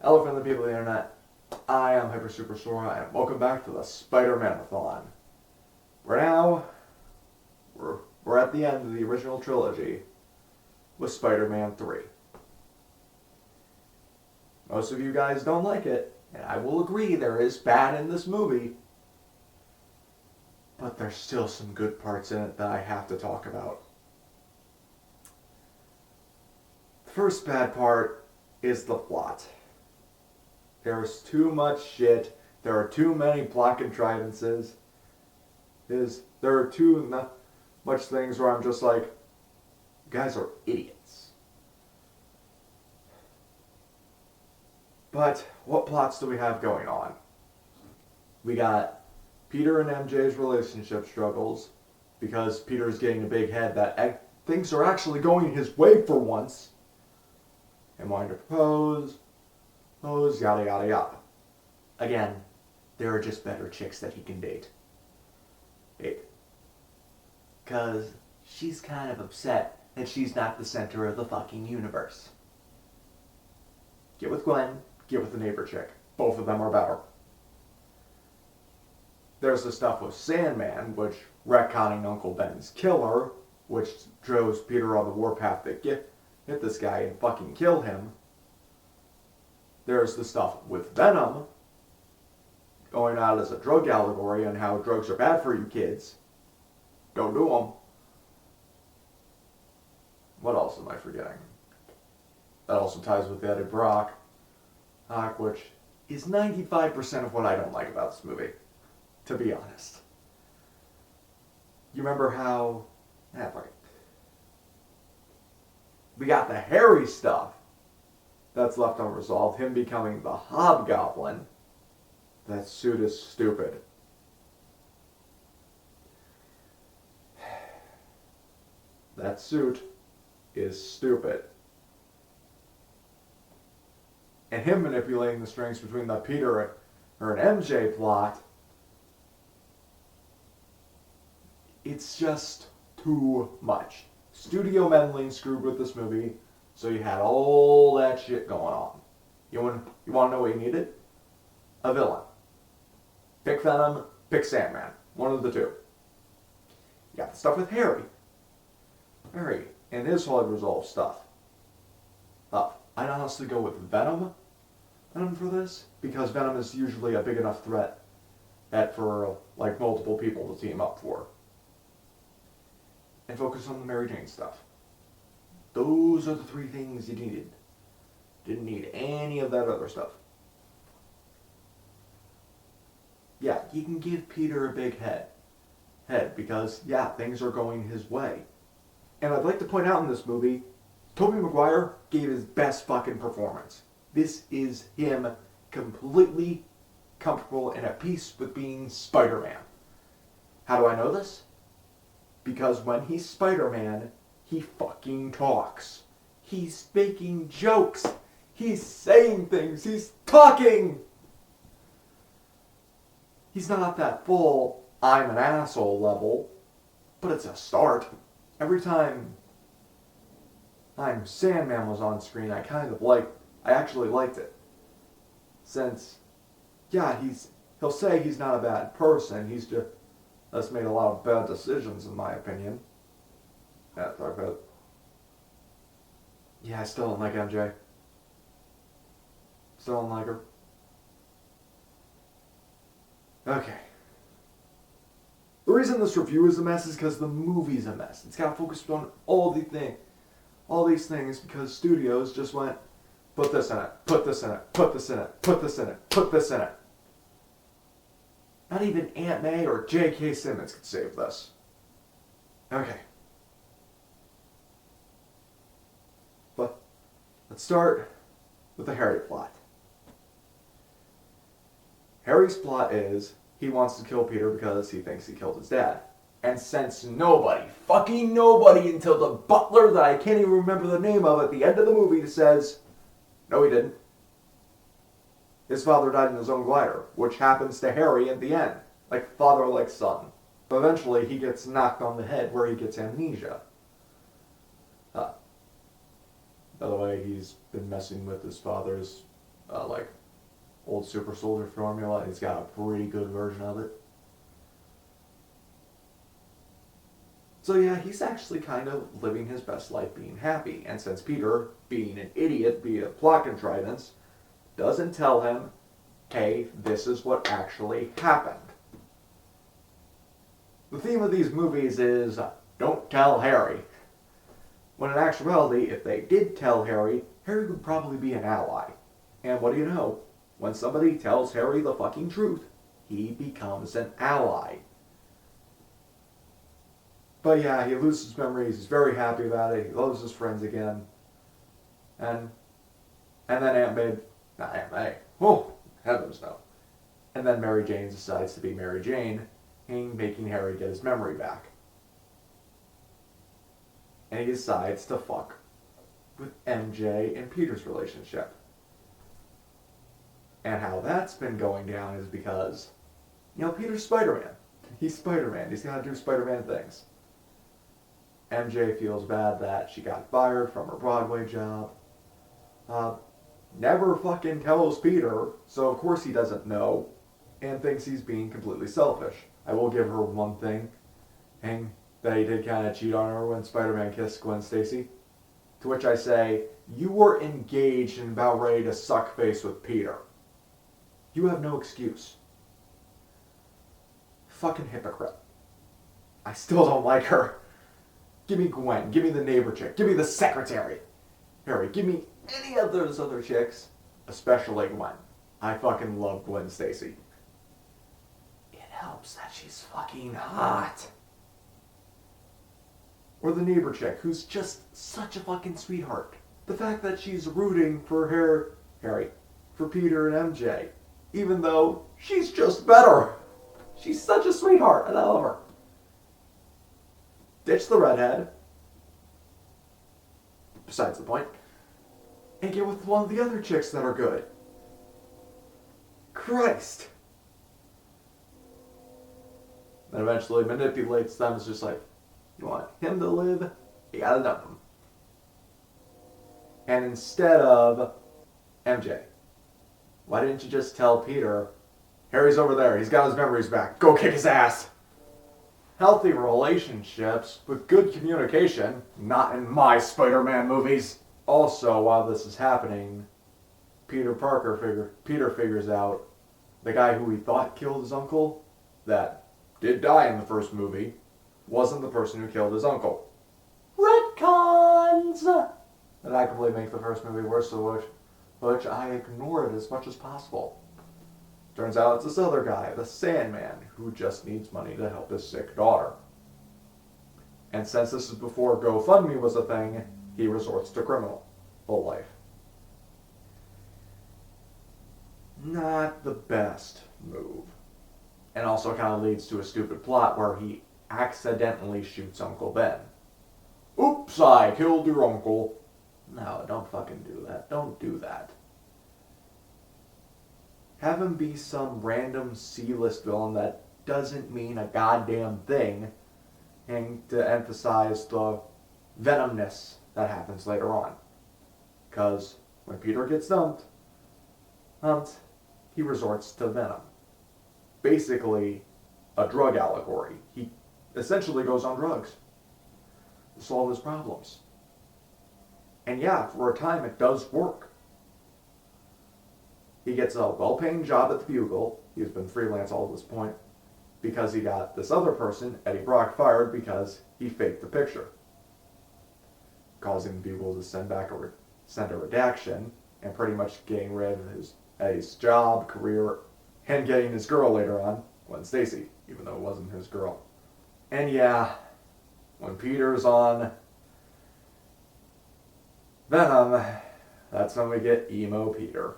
Hello from the people of the internet. I am Hyper Super Sora, and welcome back to the Spider-manathon. We're at the end of the original trilogy with Spider-Man 3. Most of you guys don't like it, and I will agree there is bad in this movie, but there's still some good parts in it that I have to talk about. The first bad part is the plot. There's too much shit. There are too many plot contrivances. There are too much things where I'm just like, you guys are idiots. But what plots do we have going on? We got Peter and MJ's relationship struggles because Peter's getting a big head that things are actually going his way for once. And wanting to propose, yada yada yada. Again, there are just better chicks that he can date. Because she's kind of upset that she's not the center of the fucking universe. Get with Gwen, get with the neighbor chick. Both of them are better. There's the stuff with Sandman, which retconning Uncle Ben's killer, which drove Peter on the warpath to hit this guy and fucking kill him. There's the stuff with Venom, going out as a drug allegory on how drugs are bad for you kids. Don't do them. What else am I forgetting? That also ties with Eddie Brock, which is 95% of what I don't like about this movie, to be honest. You remember how... fuck it. We got the Harry stuff that's left unresolved. Him becoming the Hobgoblin. That suit is stupid. That suit is stupid. And him manipulating the strings between the Peter or an MJ plot, it's just too much. Studio meddling screwed with this movie, so you had all that shit going on. You want to know what you needed? A villain. Pick Venom, pick Sandman. One of the two. You got the stuff with Harry. Harry and his whole unresolved stuff. I'd honestly go with Venom for this, because Venom is usually a big enough threat for multiple people to team up for. And focus on the Mary Jane stuff. Those are the three things you needed. Didn't need any of that other stuff. Yeah, you can give Peter a big head because, yeah, things are going his way. And I'd like to point out in this movie, Tobey Maguire gave his best fucking performance. This is him completely comfortable and at peace with being Spider-Man. How do I know this? Because when he's Spider-Man, he fucking talks. He's making jokes. He's saying things. He's talking. He's not at that full I'm an asshole level, but it's a start. Every time Sandman was on screen, I actually liked it. Since, yeah, he'll say he's not a bad person. He's just made a lot of bad decisions, in my opinion. Yeah, talk about. Yeah, I still don't like MJ. Still don't like her. Okay. The reason this review is a mess is because the movie's a mess. It's got focused on all these things because studios just went, put this in it, put this in it, put this in it, put this in it, put this in it. Not even Aunt May or J.K. Simmons could save this. Okay. But let's start with the Harry plot. Harry's plot is he wants to kill Peter because he thinks he killed his dad. And since fucking nobody until the butler that I can't even remember the name of at the end of the movie says, no he didn't. His father died in his own glider, which happens to Harry at the end. Like father, like son. But eventually he gets knocked on the head where he gets amnesia. By the way, he's been messing with his father's like old super soldier formula, and he's got a pretty good version of it. So yeah, he's actually kind of living his best life being happy. And since Peter, being an idiot, being a plot contrivance, doesn't tell him, hey, this is what actually happened. The theme of these movies is, don't tell Harry. When in actuality, if they did tell Harry, Harry would probably be an ally. And what do you know? When somebody tells Harry the fucking truth, he becomes an ally. But yeah, he loses his memories. He's very happy about it. He loves his friends again. And then not Aunt May. Oh, heavens no. And then Mary Jane decides to be Mary Jane, making Harry get his memory back. And he decides to fuck with MJ and Peter's relationship. And how that's been going down is because, Peter's Spider-Man. He's Spider-Man. He's got to do Spider-Man things. MJ feels bad that she got fired from her Broadway job. Never fucking tells Peter, so of course he doesn't know, and thinks he's being completely selfish. I will give her one thing, that he did kind of cheat on her when Spider-Man kissed Gwen Stacy. To which I say, you were engaged and about ready to suck face with Peter. You have no excuse. Fucking hypocrite. I still don't like her. Give me Gwen. Give me the neighbor chick. Give me the secretary. Harry, give me any of those other chicks, especially Gwen. I fucking love Gwen Stacy. It helps that she's fucking hot. Or the neighbor chick, who's just such a fucking sweetheart. The fact that she's rooting for Harry, for Peter and MJ, even though she's just better. She's such a sweetheart, and I love her. Ditch the redhead. Besides the point. And get with one of the other chicks that are good. Christ. Then eventually manipulates them. It's just like, you want him to live? You gotta dump him. And instead of MJ, why didn't you just tell Peter, Harry's over there, he's got his memories back, go kick his ass? Healthy relationships with good communication, not in my Spider-Man movies. Also, while this is happening, Peter figures out the guy who he thought killed his uncle, that did die in the first movie, wasn't the person who killed his uncle. Retcons! That actively make the first movie worse, so which I ignore it as much as possible. Turns out it's this other guy, the Sandman, who just needs money to help his sick daughter. And since this is before GoFundMe was a thing, he resorts to criminal life. Not the best move. And also kind of leads to a stupid plot where he accidentally shoots Uncle Ben. Oops, I killed your uncle. No, don't fucking do that. Don't do that. Have him be some random C-list villain that doesn't mean a goddamn thing, and to emphasize the venomness that happens later on. Because when Peter gets dumped, he resorts to venom. Basically, a drug allegory. He essentially goes on drugs to solve his problems. And yeah, for a time it does work. He gets a well-paying job at the Bugle. He's been freelance all this point because he got this other person, Eddie Brock, fired because he faked the picture, causing the Bugle to send a redaction and pretty much getting rid of Eddie's job, career, and getting his girl later on, Gwen Stacy, even though it wasn't his girl. And yeah, when Peter's on Venom, that's when we get emo Peter.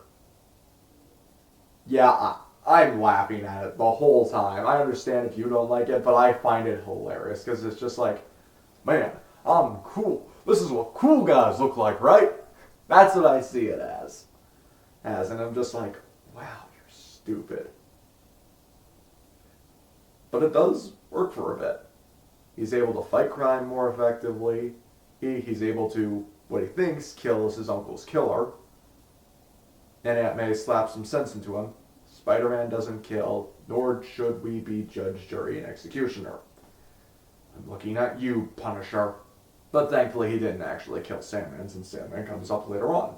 Yeah, I'm laughing at it the whole time. I understand if you don't like it, but I find it hilarious because it's just like, man, I'm cool. This is what cool guys look like, right? That's what I see it as. And I'm just like, wow, you're stupid. But it does work for a bit. He's able to fight crime more effectively. He's able to, what he thinks, kills his uncle's killer. and Aunt May slaps some sense into him. Spider-Man doesn't kill, nor should we be judge, jury, and executioner. I'm looking at you, Punisher. But thankfully he didn't actually kill Sandman, since Sandman comes up later on.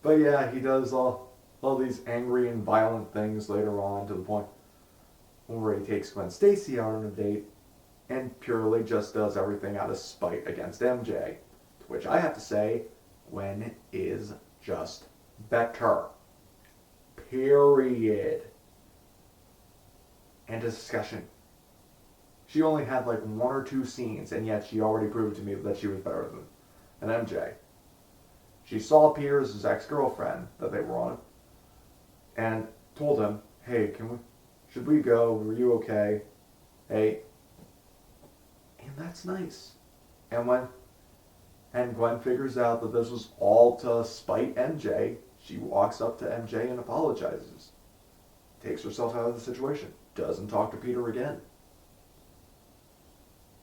But yeah, he does all these angry and violent things later on, to the point where he takes Gwen Stacy out on a date and purely just does everything out of spite against MJ. To which I have to say, Gwen is just better. Period. End of discussion. She only had like 1 or 2 scenes, and yet she already proved to me that she was better than MJ. She saw Peter as his ex-girlfriend that they were on, and told him, "Hey, should we go? Were you okay? Hey." And that's nice. And Gwen figures out that this was all to spite MJ, she walks up to MJ and apologizes. Takes herself out of the situation. Doesn't talk to Peter again.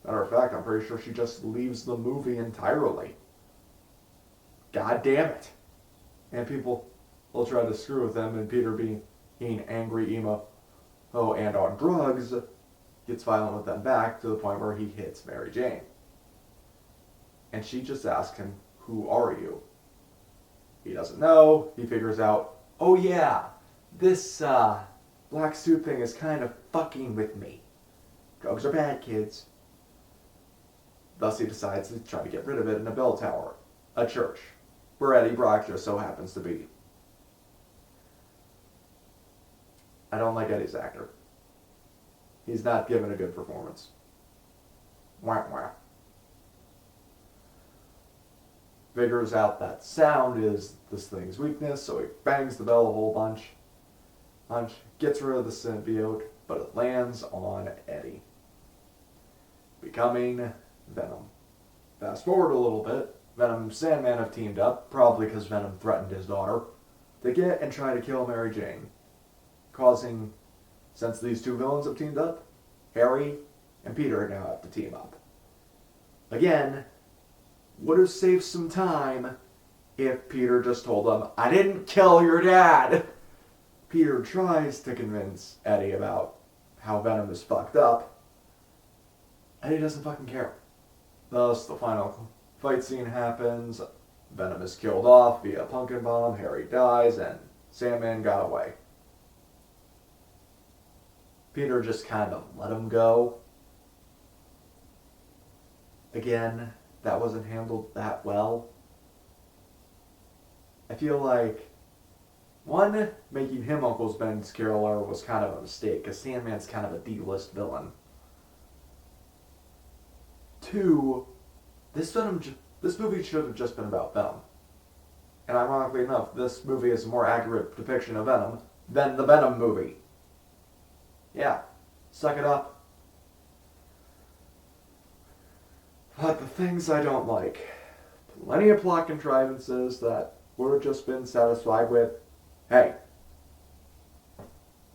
Matter of fact, I'm pretty sure she just leaves the movie entirely. God damn it. And people will try to screw with him, and Peter being angry emo, and on drugs, gets violent with them back to the point where he hits Mary Jane. And she just asks him, "Who are you?" He doesn't know. He figures out, "Oh yeah, this black suit thing is kind of fucking with me. Drugs are bad, kids." Thus he decides to try to get rid of it in a bell tower, a church, where Eddie Brock just so happens to be. I don't like Eddie's actor. He's not given a good performance. Wah wah. Figures out that sound is this thing's weakness, so he bangs the bell a whole bunch. Gets rid of the symbiote, but it lands on Eddie, becoming Venom. Fast forward a little bit, Venom and Sandman have teamed up, probably because Venom threatened his daughter, to get and try to kill Mary Jane, causing, since these two villains have teamed up, Harry and Peter now have to team up. Again, would have saved some time if Peter just told them, "I didn't kill your dad." Peter tries to convince Eddie about how Venom is fucked up. Eddie doesn't fucking care. Thus, the final fight scene happens. Venom is killed off via a pumpkin bomb. Harry dies, and Sandman got away. Peter just kind of let him go. Again, that wasn't handled that well. I feel like, one, making him Uncle Ben's killer was kind of a mistake, because Sandman's kind of a D-list villain. 2, this movie should have just been about Venom. And ironically enough, this movie is a more accurate depiction of Venom than the Venom movie. Yeah, suck it up. But the things I don't like. Plenty of plot contrivances that would have just been satisfied with, "Hey,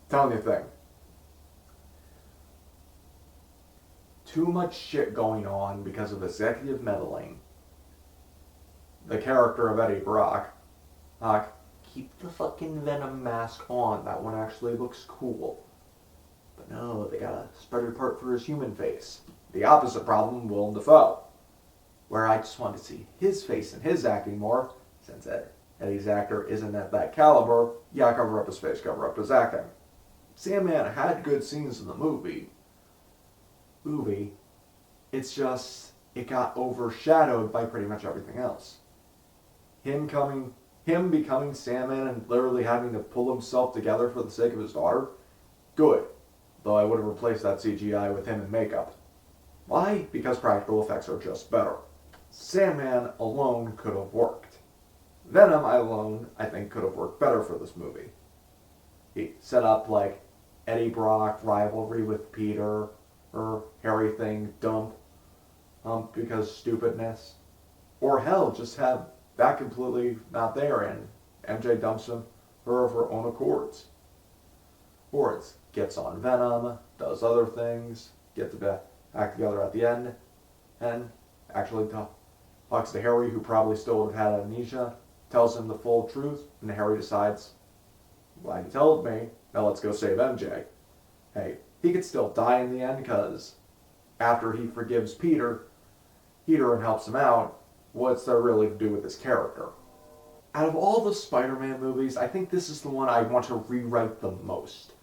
telling you a thing." Too much shit going on because of executive meddling. The character of Eddie Brock, keep the fucking Venom mask on. That one actually looks cool. But no, they got a spider part for his human face. The opposite problem, Willem Dafoe, where I just wanted to see his face and his acting more, since Eddie's actor isn't at that caliber. Yeah, cover up his face, cover up his acting. Sandman had good scenes in the movie. It's just, it got overshadowed by pretty much everything else. Him becoming Sandman and literally having to pull himself together for the sake of his daughter, good. Though I would have replaced that CGI with him in makeup. Why? Because practical effects are just better. Sandman alone could have worked. Venom alone, I think, could have worked better for this movie. He set up like Eddie Brock rivalry with Peter, or Harry thing dump, because stupidness. Or hell, just have that completely not there and MJ dumps her of her own accords. Or it gets on Venom, does other things, get back together at the end, and actually talks to Harry, who probably still would have had amnesia, tells him the full truth, and Harry decides, glad you told me, now let's go save MJ. Hey, he could still die in the end because after he forgives Peter and helps him out, what's there really to do with his character? Out of all the Spider-Man movies, I think this is the one I want to rewrite the most.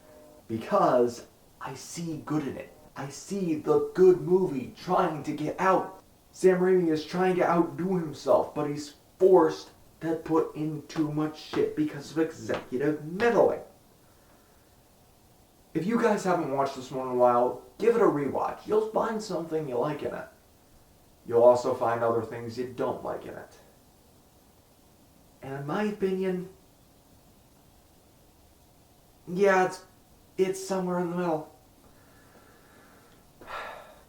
Because I see good in it. I see the good movie trying to get out. Sam Raimi is trying to outdo himself, but he's forced to put in too much shit because of executive meddling. If you guys haven't watched this one in a while, give it a rewatch. You'll find something you like in it. You'll also find other things you don't like in it. And in my opinion, yeah, it's somewhere in the middle.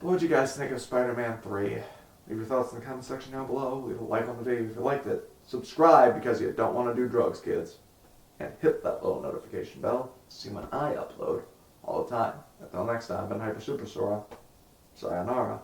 What'd you guys think of Spider-Man 3? Leave your thoughts in the comment section down below. Leave a like on the video if you liked it. Subscribe because you don't want to do drugs, kids. And hit that little notification bell to see when I upload all the time. Until next time, I've been Hyper Super Sora. Sayonara.